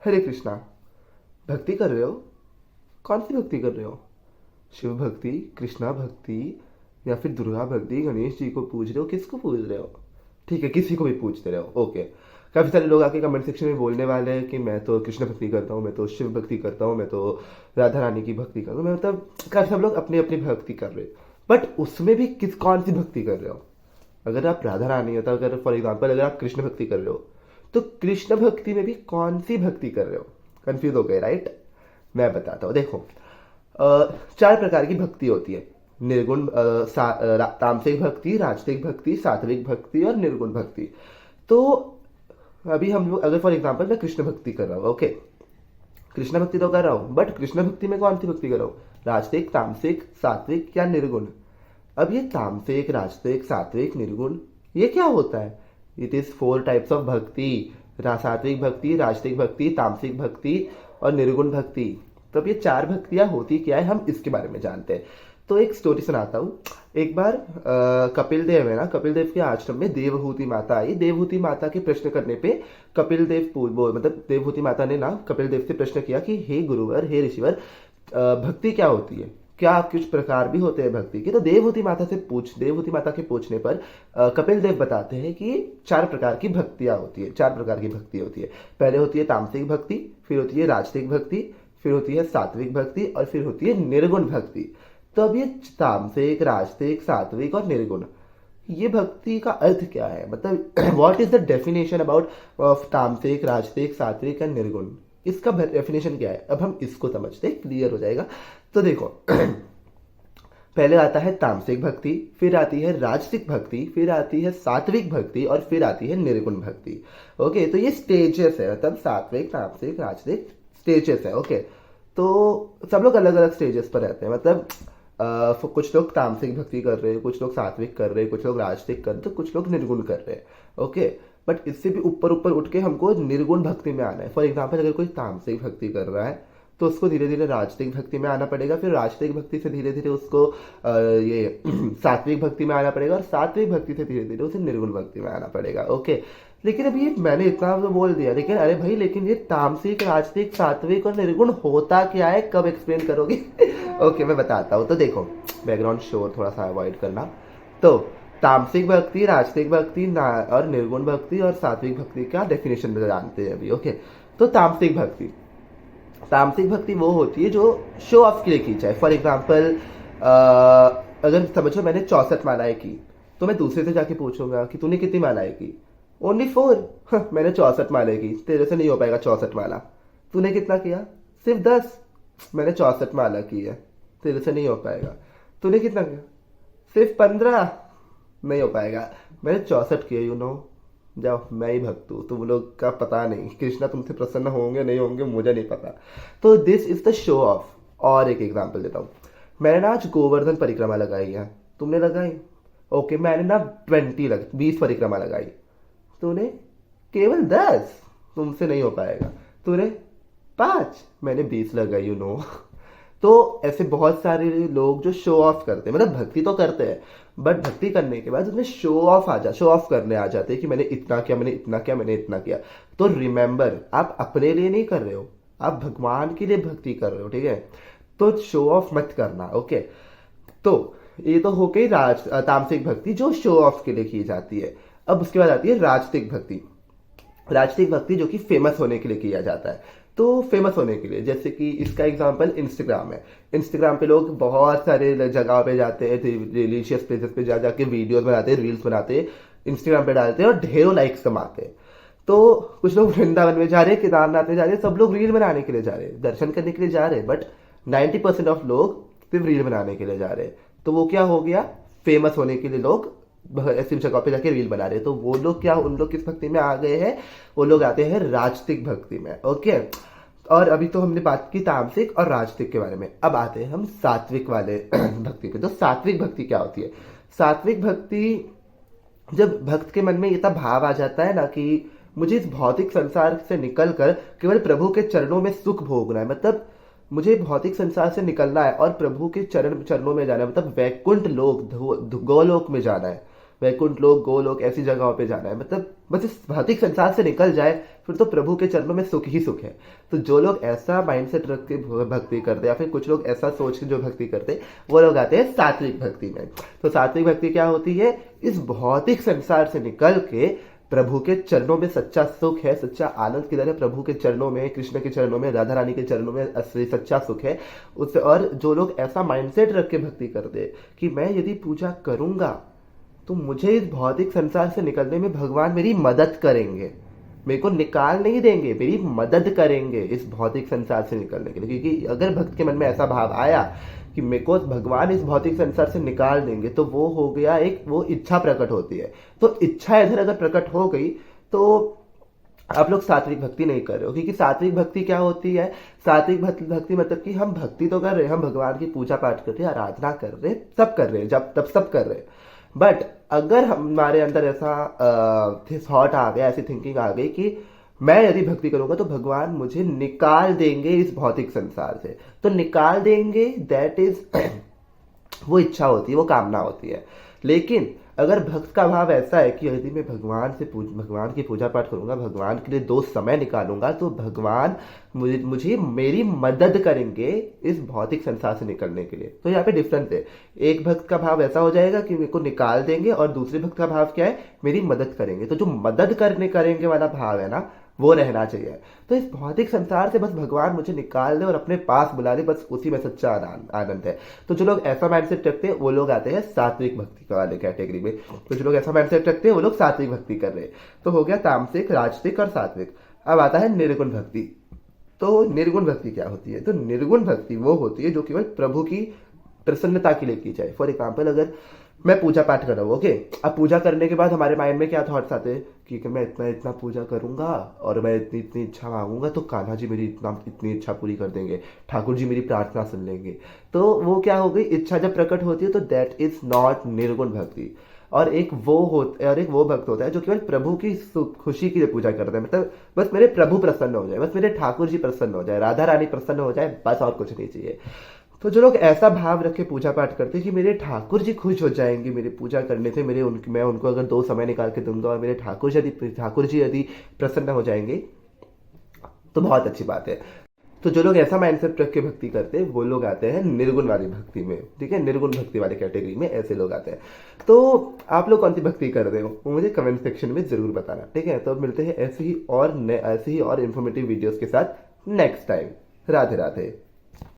हरे कृष्णा। भक्ति कर रहे हो? कौन सी भक्ति कर रहे हो? शिव भक्ति, कृष्णा भक्ति, या फिर दुर्गा भक्ति, गणेश जी को पूज रहे हो? किसको पूज रहे हो? ठीक है, किसी को भी पूछते रहे हो, ओके। काफ़ी सारे लोग आके कमेंट सेक्शन में बोलने वाले हैं कि मैं तो कृष्ण भक्ति करता हूँ, मैं तो शिव भक्ति करता हूँ, मैं तो राधा रानी की भक्ति करता हूँ, मैं मतलब काफ़ी सब लोग अपनी अपनी भक्ति कर रहे हैं। बट उसमें भी किस कौन सी भक्ति कर रहे हो? अगर आप राधा रानी हो तो, अगर फॉर एग्जाम्पल अगर आप कृष्ण भक्ति कर रहे हो तो कृष्ण भक्ति में भी कौन सी भक्ति कर रहे हो? कंफ्यूज हो गए, राइट? मैं बताता हूँ, देखो। चार प्रकार की भक्ति होती है। निर्गुण, तामसिक भक्ति, राजसिक भक्ति, सात्विक भक्ति और निर्गुण भक्ति। तो अभी हम लोग, अगर फॉर एग्जांपल मैं कृष्ण भक्ति कर रहा हूँ, ओके, कृष्ण भक्ति तो कर रहा हूँ, बट कृष्ण भक्ति में कौन सी भक्ति कर रहा हूँ? राजसिक, तामसिक, सात्विक या निर्गुण? अब ये तामसिक, राजसिक, सात्विक, निर्गुण, ये क्या होता है? इट इज 4 टाइप्स ऑफ भक्ति। सात्विक भक्ति, राजसिक भक्ति, तामसिक भक्ति और निर्गुण भक्ति। तो अब ये 4 भक्तियां होती क्या है, हम इसके बारे में जानते हैं। तो एक स्टोरी सुनाता हूँ। एक बार कपिल देव है ना, कपिल देव के आश्रम में देवहूति माता आई। देवहूति माता के प्रश्न करने पे कपिल देव मतलब देवहूति माता ने ना कपिल देव से प्रश्न किया कि हे गुरुवर, हे ऋषिवर, भक्ति क्या होती है? क्या कुछ प्रकार भी होते हैं भक्ति के? तो देवहूति माता के पूछने पर कपिल देव बताते हैं कि 4 प्रकार की भक्तियां होती है, 4 प्रकार की भक्ति होती है। पहले होती है तामसिक भक्ति, फिर होती है राजसिक भक्ति, फिर होती है सात्विक भक्ति और फिर होती है निर्गुण भक्ति। तो अब ये तामसिक, राजसिक, सात्विक और निर्गुण, ये भक्ति का अर्थ क्या है? मतलब what is the definition about of तामसिक, राजसिक, सात्विक एंड निर्गुण? इसका डेफिनेशन क्या है? अब हम इसको समझते हैं, क्लियर हो जाएगा। तो देखो, पहले आता है तामसिक भक्ति, फिर आती है राजसिक भक्ति, फिर आती है सात्विक भक्ति और फिर आती है निर्गुण भक्ति। ओके, तो ये स्टेजेस है, मतलब सात्विक, तामसिक, राजसिक स्टेजेस है। ओके, तो सब लोग अलग अलग स्टेजेस पर रहते हैं। मतलब कुछ लोग तामसिक भक्ति कर रहे हैं, कुछ लोग सात्विक कर रहे हैं, कुछ लोग राजसिक कर रहे हैं, तो कुछ लोग निर्गुण कर रहे हैं। ओके, बट इससे भी ऊपर ऊपर उठ के हमको निर्गुण भक्ति में आना है। फॉर एग्जाम्पल, अगर कोई तामसिक भक्ति कर रहा है तो उसको धीरे धीरे राजसिक भक्ति में आना पड़ेगा, फिर राजसिक भक्ति से धीरे धीरे उसको ये सात्विक भक्ति में आना पड़ेगा और सात्विक भक्ति से धीरे धीरे उसे निर्गुण भक्ति में आना पड़ेगा। ओके, लेकिन अभी ये मैंने इतना तो बोल दिया, लेकिन अरे भाई, लेकिन ये तामसिक, राजसिक, सात्विक और निर्गुण होता क्या है? कब एक्सप्लेन करोगे? ओके, मैं बताता हूँ। तो देखो, बैकग्राउंड शोर थोड़ा सा अवॉइड करना। तो तामसिक भक्ति, राजसिक भक्ति और निर्गुण भक्ति और सात्विक भक्ति का डेफिनेशन जानते हैं अभी। ओके, तो तामसिक भक्ति वो होती है जो शो ऑफ के लिए की जाए। फॉर एग्जाम्पल, अगर समझो मैंने 64 मालाएं की, तो मैं दूसरे से जाके पूछूंगा कि तूने कितनी मालाएं की? ओनली 4। मैंने 64 मालाएं की, तेरे से नहीं हो पाएगा 64 माला। तूने कितना किया? सिर्फ 10। मैंने 64 माला की है, तेरे से नहीं हो पाएगा। तूने कितना किया? सिर्फ 15। नहीं हो पाएगा। मैंने 64 किए, जाओ, मैं ही भक्त हूँ, तुम लोग का पता नहीं, कृष्णा तुमसे प्रसन्न होंगे नहीं होंगे मुझे नहीं पता। तो this is the show off. और एक एग्जांपल देता हूँ। मैंने ना आज गोवर्धन परिक्रमा लगाई है, तुमने लगाई? ओके, मैंने ना 20 परिक्रमा लगाई, तूने केवल 10। तुमसे नहीं हो पाएगा। तूने 5, मैंने 20 लगाई। तो ऐसे बहुत सारे लोग जो शो ऑफ करते हैं, मतलब भक्ति तो करते हैं, बट भक्ति करने के बाद उसमें शो ऑफ करने आ जाते हैं कि मैंने इतना किया, मैंने इतना किया, मैंने इतना किया। तो रिमेंबर, आप अपने लिए नहीं कर रहे हो, आप भगवान के लिए भक्ति कर रहे हो, ठीक है? तो शो ऑफ मत करना। ओके, तो ये तो हो गई तामसिक भक्ति जो शो ऑफ के लिए की जाती है। अब उसके बाद आती है राजसिक भक्ति। राजसिक भक्ति जो कि फेमस होने के लिए किया जाता है। तो फेमस होने के लिए, जैसे कि इसका एग्जांपल इंस्टाग्राम है। इंस्टाग्राम पे लोग बहुत सारे जगह पे जाते हैं, रिलीजियस प्लेसेस पे जा जाके वीडियोस बनाते हैं, रील्स बनाते हैं, इंस्टाग्राम पे डालते हैं और ढेरों लाइक्स कमाते हैं। तो कुछ लोग वृंदावन में जा रहे हैं, केदारनाथ में जा रहे हैं, सब लोग रील बनाने के लिए जा रहे हैं, दर्शन करने के लिए जा रहे हैं, बट 90% ऑफ लोग सिर्फ रील बनाने के लिए जा रहे हैं। तो वो क्या हो गया? फेमस होने के लिए लोग ऐसी जगह पे जाके रील बना रहे हैं। तो वो लोग क्या, उन लोग किस भक्ति में आ गए हैं? वो लोग आते हैं राजसिक भक्ति में। ओके, और अभी तो हमने बात की तामसिक और राजसिक के बारे में, अब आते हैं हम सात्विक वाले भक्ति पे। तो सात्विक भक्ति क्या होती है? सात्विक भक्ति, जब भक्त के मन में इतना भाव आ जाता है ना कि मुझे इस भौतिक संसार से निकलकर केवल प्रभु के चरणों में सुख भोगना है, मतलब मुझे भौतिक संसार से निकलना है और प्रभु के चरणों में जाना है, मतलब वैकुंठ लोक, गोलोक में जाना है। वैकुंठ लोक, गोलोक, ऐसी जगहों पे जाना है। मतलब बस इस भौतिक संसार से निकल जाए, फिर तो प्रभु के चरणों में सुख ही सुख है। तो जो लोग ऐसा माइंडसेट रख के भक्ति करते या फिर कुछ लोग ऐसा सोच के जो भक्ति करते, वो लोग आते हैं सात्विक भक्ति में। तो सात्विक भक्ति क्या होती है? इस भौतिक संसार से निकल के प्रभु के चरणों में सच्चा सुख है, सच्चा आनंद किधर है? प्रभु के चरणों में, कृष्ण के चरणों में, राधा रानी के चरणों में असली सच्चा सुख है उससे। और जो लोग ऐसा माइंडसेट रख के भक्ति करते कि मैं यदि पूजा करूंगा तो मुझे इस भौतिक संसार से निकलने में भगवान मेरी मदद करेंगे, मेरे को निकाल नहीं देंगे, मेरी मदद करेंगे इस भौतिक संसार से निकलने के लिए। क्योंकि अगर भक्त के मन में ऐसा भाव आया कि मेरे को भगवान इस भौतिक संसार से निकाल देंगे, तो वो हो गया एक, वो इच्छा प्रकट होती है। तो इच्छा इधर अगर प्रकट हो गई तो आप लोग सात्विक भक्ति नहीं कर रहे हो। क्योंकि सात्विक भक्ति क्या होती है? सात्विक भक्ति मतलब कि हम भक्ति तो कर रहे हैं, हम भगवान की पूजा पाठ कर रहे हैं, आराधना कर रहे हैं, सब कर रहे हैं, जब तब सब कर रहे हैं। बट अगर हमारे अंदर ऐसा थॉट आ गया, ऐसी थिंकिंग आ गई कि मैं यदि भक्ति करूंगा तो भगवान मुझे निकाल देंगे इस भौतिक संसार से, तो निकाल देंगे, दैट इज वो इच्छा होती है, वो कामना होती है। लेकिन अगर भक्त का भाव ऐसा है कि यदि मैं भगवान की पूजा पाठ करूंगा, भगवान के लिए 2 समय निकालूंगा, तो भगवान मुझे मेरी मदद करेंगे इस भौतिक संसार से निकलने के लिए। तो यहाँ पे डिफरेंस है। एक भक्त का भाव ऐसा हो जाएगा कि मेरे को निकाल देंगे, और दूसरे भक्त का भाव क्या है? मेरी मदद करेंगे। तो जो मदद करेंगे वाला भाव है ना, वो रहना चाहिए। तो इस भौतिक संसार से बस भगवान मुझे निकाल दे और अपने पास बुला ले, बस उसी में सच्चा आनंद है। तो जो लोग ऐसा माइंडसेट रखते हैं वो लोग आते हैं सात्विक भक्ति वाले कैटेगरी में। तो जो लोग ऐसा माइंडसेट रखते हैं वो लोग सात्विक भक्ति कर रहे हैं। तो हो गया तामसिक, राजसिक और सात्विक। अब आता है निर्गुण भक्ति। तो निर्गुण भक्ति क्या होती है? तो निर्गुण भक्ति वो होती है जो केवल प्रभु की प्रसन्नता के लिए की जाए। फॉर एग्जाम्पल, अगर मैं पूजा पाठ कर रहा हूँ, ओके, अब पूजा करने के बाद हमारे माइंड में क्या थॉट्स आते हैं कि मैं इतना इतना पूजा करूंगा और मैं इतनी इतनी इच्छा मांगूंगा तो कान्हा जी मेरी इतनी इच्छा पूरी कर देंगे, ठाकुर जी मेरी प्रार्थना सुन लेंगे। तो वो क्या हो गई? इच्छा जब प्रकट होती है तो दैट इज नॉट निर्गुण भक्ति। और एक वो भक्त होता है जो केवल प्रभु की खुशी के लिए पूजा करता है, मतलब बस मेरे प्रभु प्रसन्न हो जाए, बस मेरे ठाकुर जी प्रसन्न हो जाए, राधा रानी प्रसन्न हो जाए, बस और कुछ नहीं चाहिए। तो जो लोग ऐसा भाव रख के पूजा पाठ करते हैं कि मेरे ठाकुर जी खुश हो जाएंगे मेरी पूजा करने से, मैं उनको अगर 2 समय निकाल के दूंगा और मेरे ठाकुर जी यदि प्रसन्न हो जाएंगे तो बहुत अच्छी बात है। तो जो लोग ऐसा माइंडसेट रख के भक्ति करते हैं वो लोग आते हैं निर्गुण वाली भक्ति में, ठीक है, निर्गुण भक्ति वाले कैटेगरी में ऐसे लोग आते हैं। तो आप लोग कौन सी भक्ति कर रहे हो वो मुझे कमेंट सेक्शन में जरूर बताना, ठीक है। तो अब मिलते हैं ऐसे ही और इन्फॉर्मेटिव वीडियोस के साथ नेक्स्ट टाइम। राधे राधे।